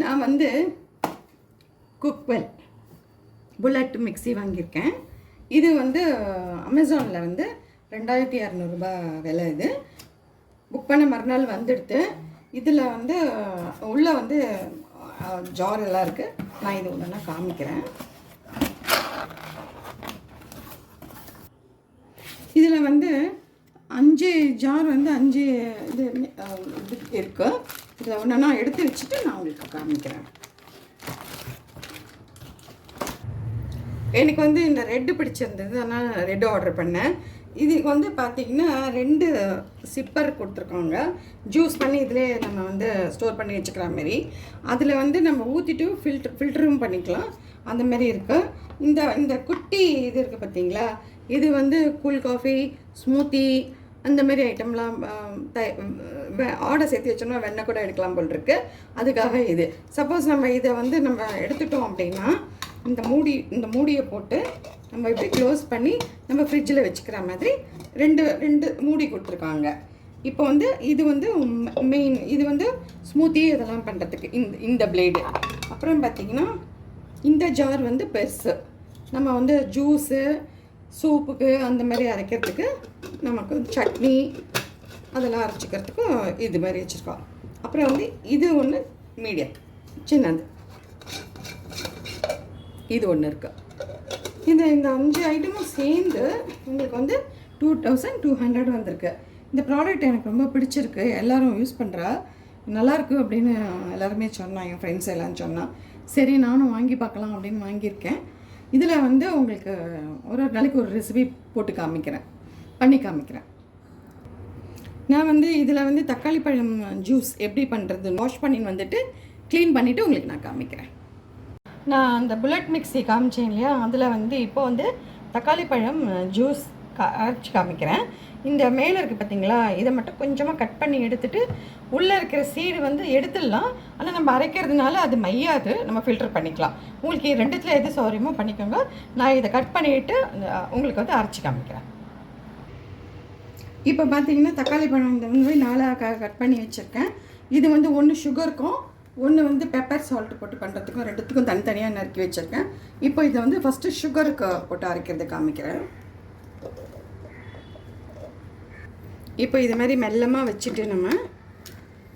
நான் வந்து குக்வெல் bullet mixie வாங்கியிருக்கேன். இது வந்து அமேசானில் வந்து 2200 ரூபாய் விலை. இது புக் பண்ண மறுநாள் வந்துடுது. இதில் வந்து உள்ளே வந்து ஜார் எல்லாம் இருக்குது. நான் இது ஒன்றா காமிக்கிறேன். இதில் வந்து 5 ஜார் வந்து 5 இது இருக்குது. இதில் ஒன்றா எடுத்து வச்சுட்டு நான் உங்களுக்கு காமிக்கிறேன். எனக்கு வந்து இந்த ரெட்டு பிடிச்சிருந்தது, அதனால் நான் ரெட்டு ஆர்டர் பண்ணேன். இதுக்கு வந்து பார்த்திங்கன்னா 2 சிப்பர் கொடுத்துருக்காங்க. ஜூஸ் பண்ணி இதிலே நம்ம வந்து ஸ்டோர் பண்ணி வச்சுக்கிற மாரி. அதில் வந்து நம்ம ஊற்றிட்டு ஃபில்டரும் பண்ணிக்கலாம், அந்த மாதிரி இருக்குது. இந்த குட்டி இது இருக்குது பார்த்திங்களா, இது வந்து கூல் காஃபி, ஸ்மூத்தி அந்த மாதிரி ஐட்டம்லாம் ஆர்டர் சேர்த்து வச்சோம்னா வெண்ணெய் கூட எடுக்கலாம் போல் இருக்குது. அதுக்காக இது சப்போஸ் நம்ம இதை வந்து நம்ம எடுத்துட்டோம் அப்படின்னா இந்த மூடியை போட்டு நம்ம இப்படி க்ளோஸ் பண்ணி நம்ம ஃப்ரிட்ஜில் வச்சுக்கிற மாதிரி ரெண்டு மூடி கொடுத்துருக்காங்க. இப்போ வந்து இது வந்து மெயின், இது வந்து ஸ்மூத்தி இதெல்லாம் பண்ணுறதுக்கு இந்த பிளேடு. அப்புறம் பார்த்திங்கன்னா இந்த ஜார் வந்து பெருசு, நம்ம வந்து ஜூஸு சூப்புக்கு அந்த மாதிரி அரைக்கிறதுக்கு, நமக்கு சட்னி அதெல்லாம் அரைச்சிக்கிறதுக்கும் இது மாதிரி வச்சுருக்கோம். அப்புறம் வந்து இது ஒன்று மீடியம் சின்னது, இது ஒன்று இருக்குது. இந்த 5 ஐட்டமும் சேர்ந்து உங்களுக்கு வந்து 2200 வந்திருக்கு. இந்த ப்ராடக்ட் எனக்கு ரொம்ப பிடிச்சிருக்கு, எல்லோரும் யூஸ் பண்ணுறா, நல்லாயிருக்கு அப்படின்னு எல்லாருமே சொன்னான். என் ஃப்ரெண்ட்ஸ் எல்லாம் சொன்னான். சரி நானும் வாங்கி பார்க்கலாம் அப்படின்னு வாங்கியிருக்கேன். இதில் வந்து உங்களுக்கு ஒரு நாளைக்கு ஒரு ரெசிபி போட்டு பண்ணி காமிக்கிறேன். நான் வந்து இதில் வந்து தக்காளி பழம் ஜூஸ் எப்படி பண்ணுறது வாஷ் பண்ணின்னு வந்துட்டு க்ளீன் பண்ணிவிட்டு உங்களுக்கு நான் காமிக்கிறேன். நான் அந்த புல்லட் மிக்ஸி காமிச்சேன் இல்லையா, அதில் வந்து இப்போ வந்து தக்காளி பழம் ஜூஸ் அரைச்சி காமிக்கிறேன். இந்த மேலே இருக்குது பார்த்தீங்களா, இதை மட்டும் கொஞ்சமாக கட் பண்ணி எடுத்துகிட்டு உள்ளே இருக்கிற சீடு வந்து எடுத்துடலாம். ஆனால் நம்ம அரைக்கிறதுனால அது மையாது, நம்ம ஃபில்டர் பண்ணிக்கலாம். உங்களுக்கு 2த்தில் எது சௌரியமோ பண்ணிக்கோங்க. நான் இதை கட் பண்ணிவிட்டு உங்களுக்கு வந்து அரைச்சி காமிக்கிறேன். இப்போ பார்த்தீங்கன்னா தக்காளி பழம் இந்த வந்து 4 கட் பண்ணி வச்சுருக்கேன். இது வந்து ஒன்று சுகருக்கும் ஒன்று வந்து பெப்பர் சால்ட் போட்டு பண்ணுறதுக்கும் 2த்துக்கும் தனித்தனியாக நறுக்கி வச்சுருக்கேன். இப்போ இதை வந்து ஃபஸ்ட்டு சுகருக்கு போட்டு அரைக்கிறது காமிக்கிறேன். இப்போ இது மாதிரி மெல்லமாக வச்சுட்டு நம்ம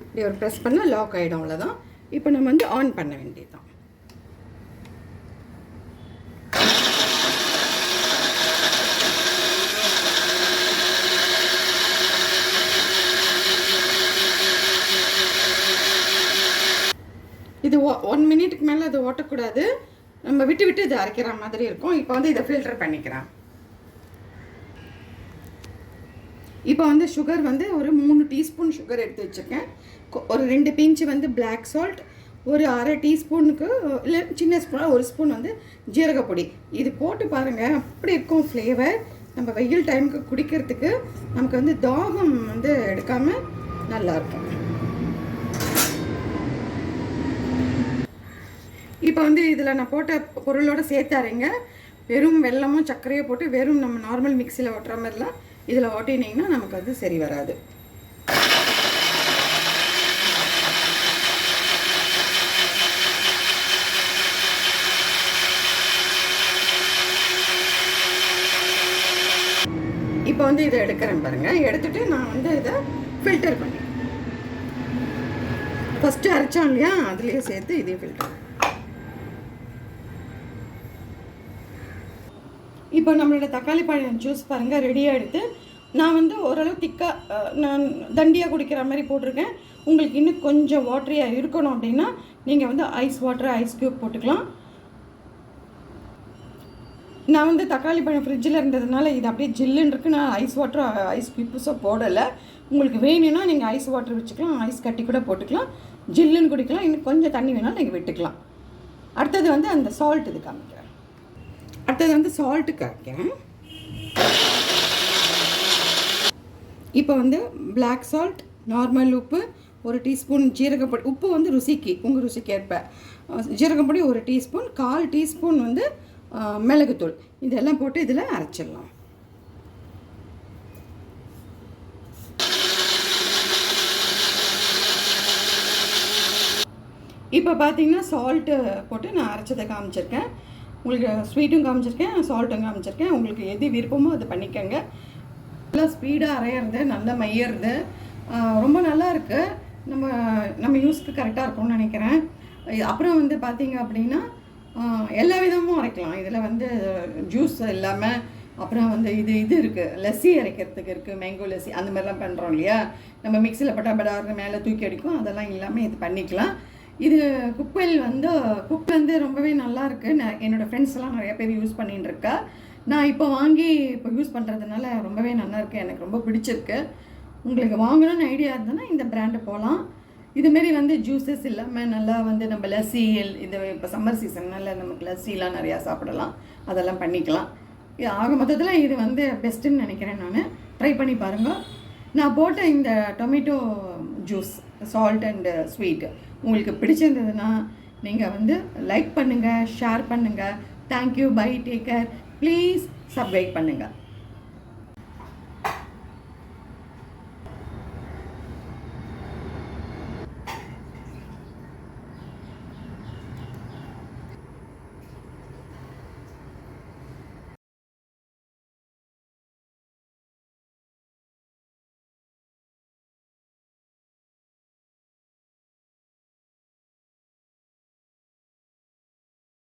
இப்படி ஒரு ப்ரெஸ் பண்ணால் லாக் ஆகிடும், அவ்வளோதான். இப்போ நம்ம வந்து ஆன் பண்ண வேண்டியதுதான். இது 1 மினிட்டுக்கு மேலே அது ஓட்டக்கூடாது, நம்ம விட்டு இது அரைக்கிற மாதிரி இருக்கும். இப்போ வந்து இதை ஃபில்டர் பண்ணிக்கிறேன். இப்போ வந்து சுகர் வந்து ஒரு 3 டீஸ்பூன் சுகர் எடுத்து வச்சுருக்கேன். ஒரு 2 பிஞ்சு வந்து பிளாக் சால்ட், ஒரு அரை டீஸ்பூனுக்கு இல்லை சின்ன ஸ்பூனாக 1 ஸ்பூன் வந்து ஜீரகப்பொடி. இது போட்டு பாருங்கள், அப்படி இருக்கும் ஃப்ளேவர். நம்ம வெயில் டைமுக்கு குடிக்கிறதுக்கு நமக்கு வந்து தாகம் வந்து எடுக்காமல் நல்லாயிருக்கும். இப்போ வந்து இதில் நான் போட்ட பொருளோடு சேர்த்து அரைங்க. வெறும் வெல்லமும் சர்க்கரையை போட்டு வெறும் நம்ம நார்மல் மிக்சியில் ஓட்டுற மாதிரிலாம் இதில் ஓட்டினீங்கன்னா நமக்கு அது சரி வராது. இப்போ வந்து இதை எடுக்கிறேன் பாருங்கள். எடுத்துகிட்டு நான் வந்து இதை ஃபில்டர் பண்ணேன். ஃபஸ்ட்டு அரைச்சோம் இல்லையா, அதுலேயே சேர்த்து இதையும் ஃபில்டர். இப்போ நம்மளோட தக்காளி பழம் ஜூஸ் பாருங்கள் ரெடியாக எடுத்து நான் வந்து ஓரளவு திக்காக நான் தண்டியாக குடிக்கிற மாதிரி போட்டிருக்கேன். உங்களுக்கு இன்னும் கொஞ்சம் வாட்டரியாக இருக்கணும் அப்படின்னா நீங்கள் வந்து ஐஸ் வாட்டர், ஐஸ் க்யூப் போட்டுக்கலாம். நான் வந்து தக்காளி பழம் ஃப்ரிட்ஜில் இருந்ததுனால இது அப்படியே ஜில்லுன்னு இருக்குது. நான் ஐஸ் வாட்டர், ஐஸ் க்யூப்ஸோ போடலை. உங்களுக்கு வேணும்னா நீங்கள் ஐஸ் வாட்டர் வச்சுக்கலாம், ஐஸ் கட்டி கூட போட்டுக்கலாம், ஜில்லுன்னு குடிக்கலாம். இன்னும் கொஞ்சம் தண்ணி வேணாலும் நீங்கள் விட்டுக்கலாம். அடுத்தது வந்து அந்த சால்ட் இது காமிக்கிறேன். அடுத்தது வந்து சால்ட்டு காமிக்கிறேன். இப்போ வந்து பிளாக் சால்ட், நார்மல் உப்பு, 1 டீஸ்பூன் ஜீரகப்பொடி, உப்பு வந்து ருசிக்கு உங்கள் ருசிக்கு ஏற்ப, ஜீரகப்பொடி 1 டீஸ்பூன், 1/4 டீஸ்பூன் வந்து மிளகுத்தூள், இதெல்லாம் போட்டு இதில் அரைச்சிடலாம். இப்போ பார்த்தீங்கன்னா சால்ட்டு போட்டு நான் அரைச்சதை காமிச்சிருக்கேன். உங்களுக்கு ஸ்வீட்டும் காமிச்சிருக்கேன், சால்ட்டும் காமிச்சிருக்கேன். உங்களுக்கு எது விருப்பமோ அது பண்ணிக்கோங்க. நல்லா ஸ்பீடாக அரையிறது, நல்லா மையிறது, ரொம்ப நல்லா இருக்குது. நம்ம நம்ம யூஸ்க்கு கரெக்டாக இருக்கும்னு நினைக்கிறேன். அப்புறம் வந்து பார்த்தீங்க அப்படின்னா எல்லா விதமும் அரைக்கலாம். இதில் வந்து ஜூஸ் இல்லாமல் அப்புறம் வந்து இது இருக்குது, லஸ்ஸி அரைக்கிறதுக்கு இருக்குது, மேங்கோ லஸ்ஸி அந்த மாதிரிலாம் பண்ணுறோம் இல்லையா, நம்ம மிக்சியில் பட்டா படாருன்னு மேலே தூக்கி அடிக்கும், அதெல்லாம் இல்லாமல் இது பண்ணிக்கலாம். இது குக்வெல் வந்து ரொம்பவே நல்லா இருக்குது. என்னோடய ஃப்ரெண்ட்ஸ் எல்லாம் நிறைய பேர் யூஸ் பண்ணின்னு இருக்கா. நான் இப்போ வாங்கி இப்போ யூஸ் பண்ணுறதுனால ரொம்பவே நல்லா இருக்குது, எனக்கு ரொம்ப பிடிச்சிருக்கு. உங்களுக்கு வாங்கணும்னு ஐடியா இருந்ததுன்னா இந்த பிராண்டு போகலாம். இதுமாரி வந்து ஜூஸஸ் இல்லாமல் நல்லா வந்து நம்ம லஸ்ஸி, இது இப்போ சம்மர் சீசன்னால் நமக்கு லஸ்ஸிலாம் நிறையா சாப்பிடலாம், அதெல்லாம் பண்ணிக்கலாம். இது ஆக மொத்தத்தில் இது வந்து பெஸ்ட்டுன்னு நினைக்கிறேன். நான் ட்ரை பண்ணி பாருங்கள். நான் போட்ட இந்த tomato juice salt and sweet உங்களுக்கு பிடிச்சிருந்ததுன்னா நீங்கள் வந்து லைக் பண்ணுங்கள், ஷேர் பண்ணுங்கள். Thank you, bye, take care. Please subscribe பண்ணுங்கள்.